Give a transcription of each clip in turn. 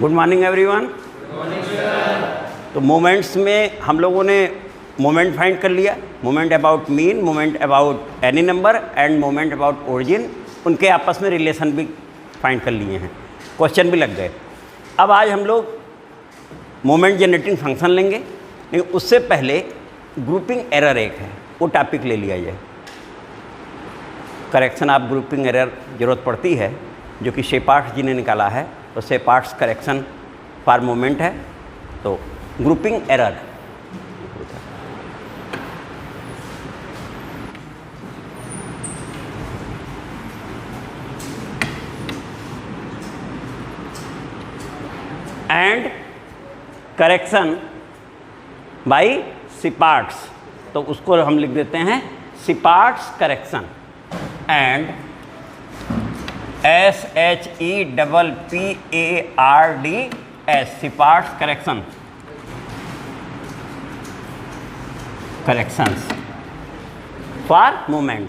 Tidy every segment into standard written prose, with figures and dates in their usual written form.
Good morning everyone. तो moments में हम लोगों ने मोमेंट फाइंड कर लिया, moment about mean, moment about any number end moment about origin. उनके आपस में रिलेशन भी फाइंड कर लिए हैं, क्वेश्चन भी लग गए। अब आज हम लोग मोमेंट जनरेटिंग फंक्शन लेंगे, लेकिन उससे पहले ग्रुपिंग एरर एक है, वो टॉपिक ले लिया जाए। करेक्शन ऑफ ग्रुपिंग एरर ज़रूरत पड़ती है, जो कि शेपार्ट्स जी ने निकाला है, तो शेपार्ट्स करेक्शन फॉर मोमेंट है। तो grouping error and correction by Sheppard's, तो उसको हम लिख देते हैं Sheppard's correction and SHEPPARDS Sheppard's correction corrections for moment.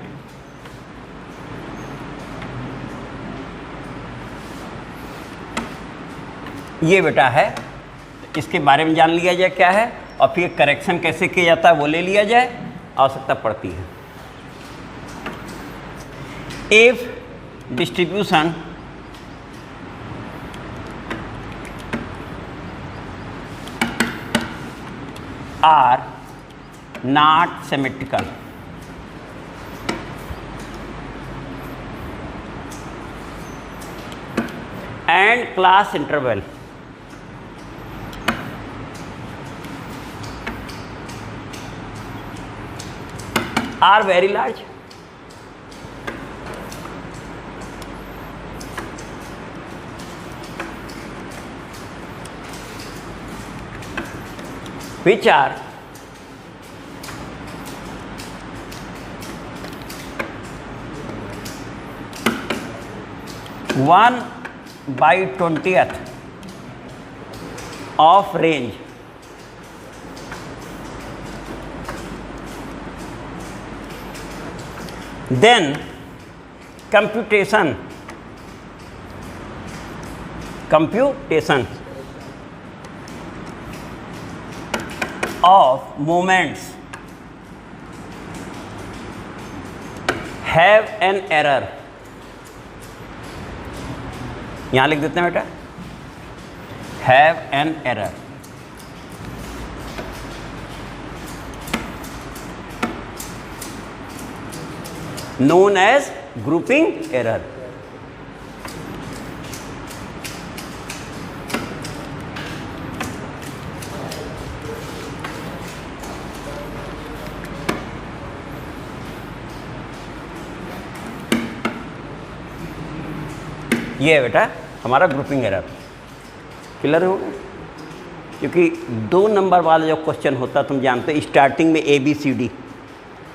ये बेटा है, इसके बारे में जान लिया जाए क्या है, और फिर करेक्शन कैसे किया जाता है वो ले लिया जाए, आवश्यकता पड़ती है। If distribution are not symmetrical and class interval are very large, which are one by 20th of range, then computation of moments have an error। यहां लिख देते हैं बेटा have an error, known as grouping error। ये है बेटा हमारा grouping error. Clear हो गया? क्योंकि 2 नंबर वाला जो क्वेश्चन होता है, तुम जानते हो स्टार्टिंग में ABCD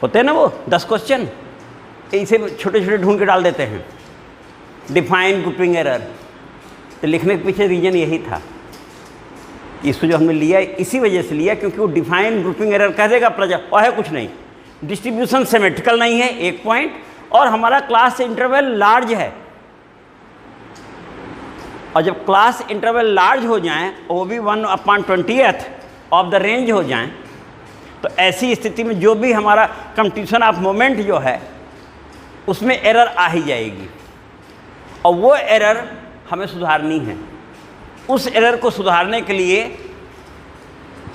होते हैं ना, वो 10 क्वेश्चन इसे छोटे छोटे ढूंढ के डाल देते हैं, डिफाइन ग्रुपिंग एरर। तो लिखने के पीछे रीजन यही था, इसको जो हमने लिया इसी वजह से लिया, क्योंकि वो डिफाइन ग्रुपिंग एरर कह देगा और है कुछ नहीं, डिस्ट्रीब्यूशन सिमेट्रिकल नहीं है, एक पॉइंट, और हमारा क्लास इंटरवल लार्ज है। और जब क्लास इंटरवल लार्ज हो जाएं, वो भी 1/20th ऑफ द रेंज हो जाएं, तो ऐसी स्थिति में जो भी हमारा कंप्यूटेशन ऑफ मोमेंट जो है उसमें एरर आ ही जाएगी, और वो एरर हमें सुधारनी है। उस एरर को सुधारने के लिए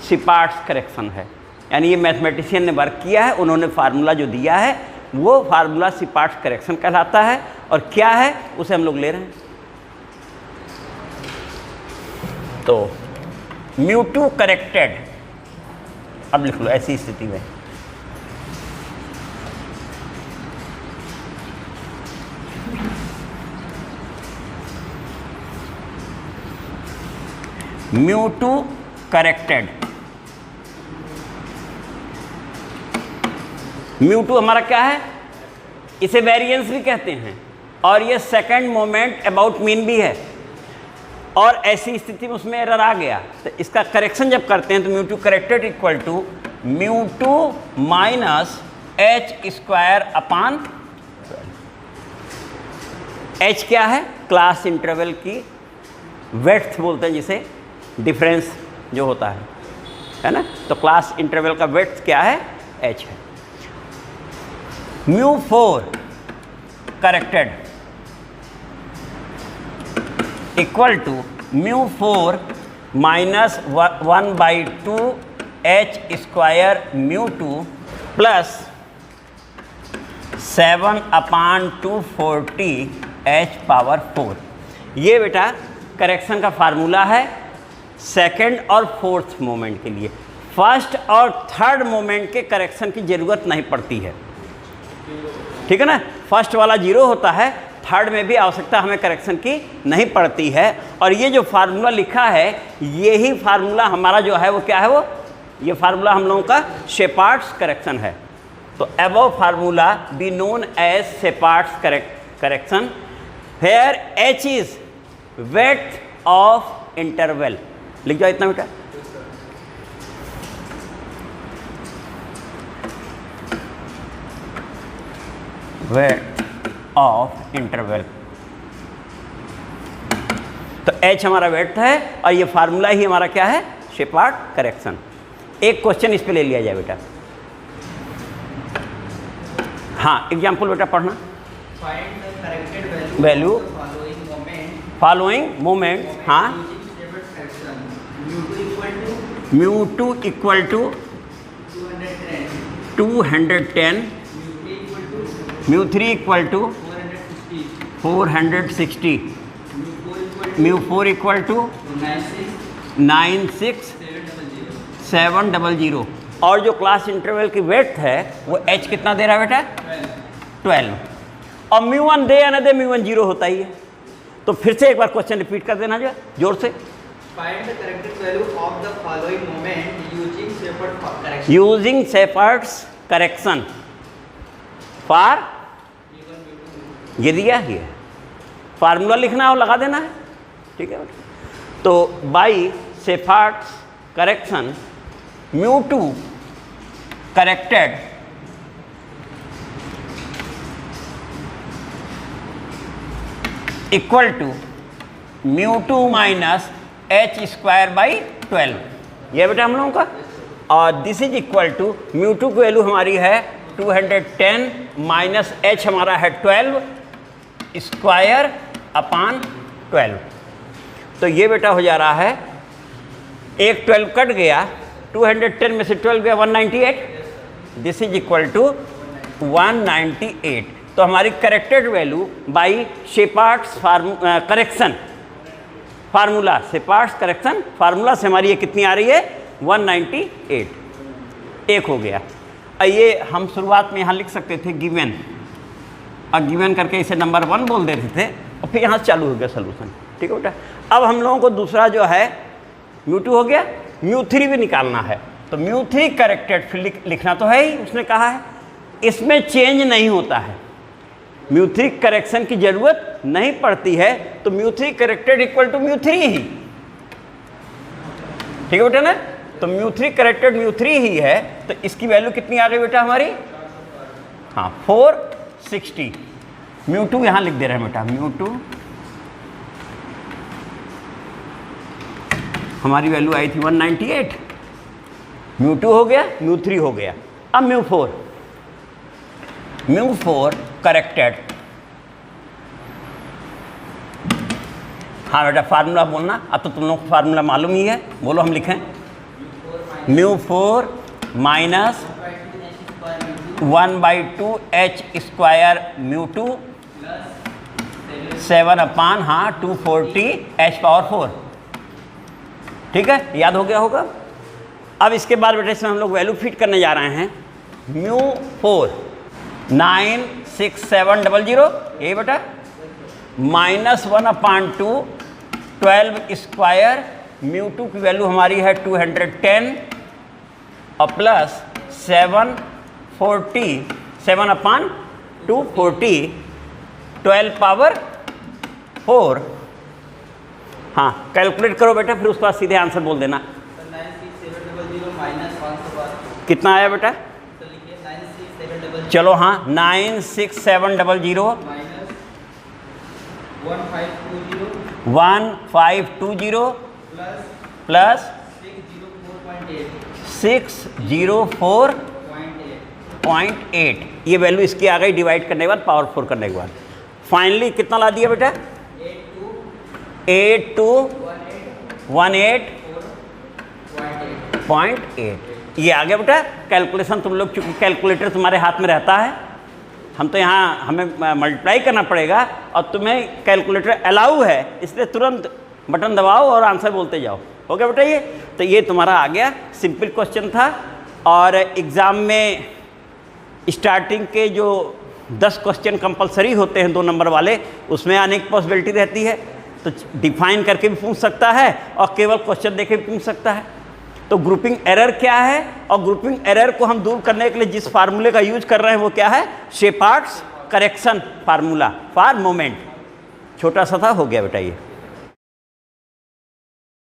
शेपार्ट्स करेक्शन है, यानी ये मैथमेटिशियन ने वर्क किया है, उन्होंने फार्मूला जो दिया है वो फार्मूला शेपार्ट्स करेक्शन कहलाता है। और क्या है उसे हम लोग ले रहे हैं। तो μ2 करेक्टेड, अब लिख लो ऐसी स्थिति में μ2 करेक्टेड। μ2 हमारा क्या है, इसे वेरिएंस भी कहते हैं, और ये सेकंड मोमेंट अबाउट मीन भी है। और ऐसी स्थिति में उसमें एरर आ गया, तो इसका करेक्शन जब करते हैं तो μ2 corrected equal to μ2 minus h square upon h क्या है, क्लास इंटरवल की वेड्थ बोलते हैं जिसे, डिफरेंस जो होता है ना। तो क्लास इंटरवल का वेड्थ क्या है? h है। μ4 corrected equal to μ4 minus 1/2 h square μ2 plus 7/240 h power 4। ये बेटा करेक्शन का फार्मूला है सेकंड और फोर्थ मोमेंट के लिए। फर्स्ट और थर्ड मोमेंट के करेक्शन की ज़रूरत नहीं पड़ती है, ठीक है ना। फर्स्ट वाला 0 होता है, थर्ड में भी आवश्यकता हमें करेक्शन की नहीं पड़ती है। और ये जो फार्मूला लिखा है, यही फार्मूला हमारा जो है वो क्या है, वो ये फार्मूला हम लोगों का शेपार्ड्स करेक्शन है। तो above formula be known as Sheppard's correction where h is width of interval. लिख जाओ इतना बेटा। वेड्थ ऑफ इंटरवल, तो h हमारा वेड्थ है और ये फार्मूला ही हमारा क्या है, शेपार्ड करेक्शन। एक क्वेश्चन इस पे ले लिया जाए बेटा। हाँ, एग्जाम्पल बेटा पढ़ना। Find the corrected value following moment. हाँ, μ2 equal to 210, μ3 equal to 460, μ4 equal to 96700। और जो क्लास इंटरवल की वेड्थ है वो h कितना दे रहा है बेटा, 12। और μ1 दे या ना दे, μ1 0 होता ही है। तो फिर से एक बार क्वेश्चन रिपीट कर देना जो जोर से। Find the corrected value of the following moment using Sheppard correction. Using Sheppard's correction for, ये दिया ही है, फार्मूला लिखना और लगा देना है, ठीक है। तो by Sheppard's correction μ2 corrected equal to μ2 minus h square by 12। ये बेटा हम लोगों का। और दिस इज इक्वल टू μ2 की वैल्यू हमारी है 210 माइनस h हमारा है 12 स्क्वायर अपान 12। तो ये बेटा हो जा रहा है, एक 12 कट गया, 210 में से 12 गया 198। This is equal to 198। तो हमारी corrected value by Sheppard's correction formula, Sheppard's correction formula से हमारी ये कितनी आ रही है, 198। एक हो गया। ये हम शुरुआत में यहाँ लिख सकते थे गिवन, और गिवन करके इसे नंबर 1 बोल देते थे, और फिर यहाँ चालू हो गया सोल्यूशन, ठीक है बेटा। अब हम लोगों को दूसरा जो है μ2 हो गया, μ3 भी निकालना है। तो μ3 करेक्टेड फिर लिखना तो है ही, उसने कहा है इसमें चेंज नहीं होता है, μ3 करेक्शन की जरूरत नहीं पड़ती है। तो μ3 करेक्टेड इक्वल टू μ3 ही, ठीक है बेटा ना। तो μ3 करेक्टेड μ3 ही है। तो इसकी वैल्यू कितनी आ गई बेटा हमारी, हाँ 460। μ2 यहाँ लिख दे रहे हैं बेटा, μ2 हमारी वैल्यू आई थी 198, μ2 हो गया, μ3 हो गया। अब μ4 करेक्टेड। हाँ बेटा फार्मूला बोलना, अब तो तुम लोग को फार्मूला मालूम ही है, बोलो हम लिखें। μ4 माइनस 1/2 h स्क्वायर μ2 7/, हाँ 240 h पावर 4, ठीक है, याद हो गया होगा। अब इसके बाद बेटा इसमें हम लोग वैल्यू फिट करने जा रहे हैं। μ4 96700, ये बेटा माइनस 1/2 12 स्क्वायर, μ2 की वैल्यू हमारी है 210 और प्लस 7/240 12 पावर 4। हाँ कैलकुलेट करो बेटा, फिर उसके बाद सीधे आंसर बोल देना। 96700 माइनस 100 कितना आया बेटा, तो लिखिए 96700 चलो हाँ 96700 माइनस 1520 1520 प्लस प्लस 604.8 604.8, ये वैल्यू इसकी आ गई डिवाइड करने के बाद, पावर 4 करने के बाद। फाइनली कितना ला दिया बेटा? 8218.8। ये आ गया बेटा कैलकुलेशन। तुम लोग चूँकि कैलकुलेटर तुम्हारे हाथ में रहता है, हम तो यहाँ हमें मल्टीप्लाई करना पड़ेगा और तुम्हें कैलकुलेटर अलाउ है, इसलिए तुरंत बटन दबाओ और आंसर बोलते जाओ। हो गया बेटा ये? तो ये तुम्हारा आ गया, सिंपल क्वेश्चन था। और एग्ज़ाम में स्टार्टिंग के जो 10 क्वेश्चन कंपलसरी होते हैं 2 नंबर वाले, उसमें आने की पॉसिबिलिटी रहती है। तो डिफाइन करके भी पूछ सकता है और केवल क्वेश्चन देके भी पूछ सकता है। तो ग्रुपिंग एरर क्या है, और ग्रुपिंग एरर को हम दूर करने के लिए जिस फार्मूले का यूज कर रहे हैं वो क्या है? शेपार्ड्स करेक्शन फार्मूला फॉर मोमेंट। छोटा सा था, हो गया बेटा ये।